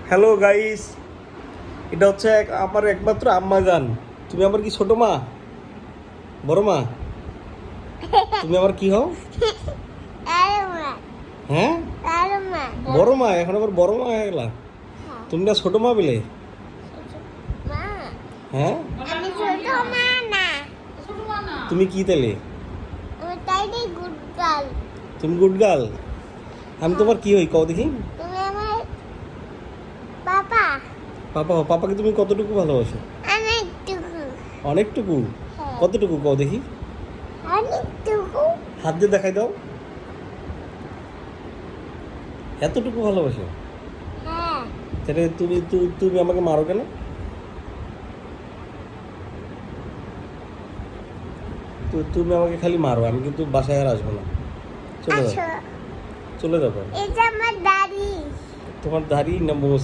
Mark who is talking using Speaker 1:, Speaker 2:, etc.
Speaker 1: Hello guys, এটা হচ্ছে আমার একমাত্র আম্মা জান। তুমি আমার কি ছোট মা, বড় মা? তুমি আমার কি হও? হ্যাঁ, বড় মা। এখন আবার বড় মা হয়ে গেলা। তুমি না ছোট মা বলে? হ্যাঁ, তুমি কি তাহলে? তুমি গুড গার্ল। আমি তোমার কি হই কও দেখি? পাপা হও। পাপাকে তুমি কতটুকু ভালোবাসো? অনেকটুকু। কতটুকু কও দেখি? হাত দিয়ে দেখাই দাও। এতটুকু ভালোবাসো? তাহলে তুমি তুমি আমাকে মারো কেন? তুমি আমাকে খালি মারো, আমি কিন্তু বাসায় আর আসবো না। চলে যাও, চলে যাবো।
Speaker 2: এটা আমার দাড়ি।
Speaker 1: তোমার দাড়ি না মোজ?